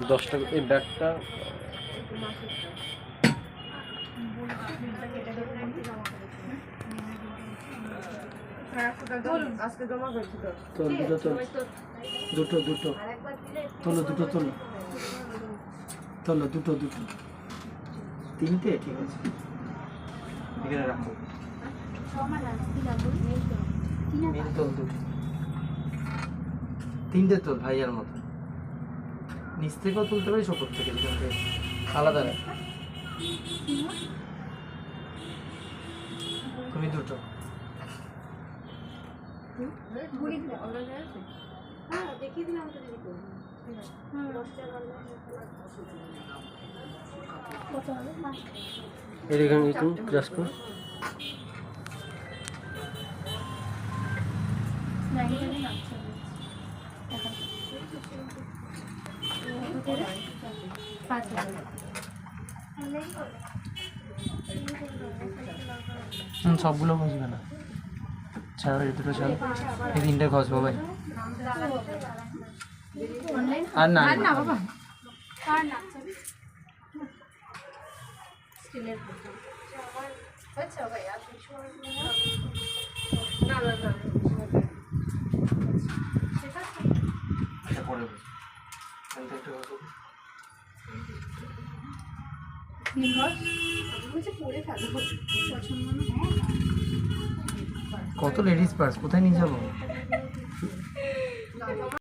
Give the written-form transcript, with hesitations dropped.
10 টাকা এই ব্যাগটা আজকে জমা করছি তো তোল দুটো তোলো দুটো তিনটে ঠিক আছে এখানে রাখো মেন তোল দুটো তিনটে তোল ভাইয়ার মতো নিচ থেকেও তুলতে পারিস ওপর থেকে আলাদা রাখ তুমি দুটো এখানে একটু ক্রাশ কর সবগুলো ঘষবে না ছাড়ো এই দুটো ছাড়ো এই তিনটে ঘষবো ভাই আর না বাবা কত লেডিস পার্স কোথায় নিয়ে যাবো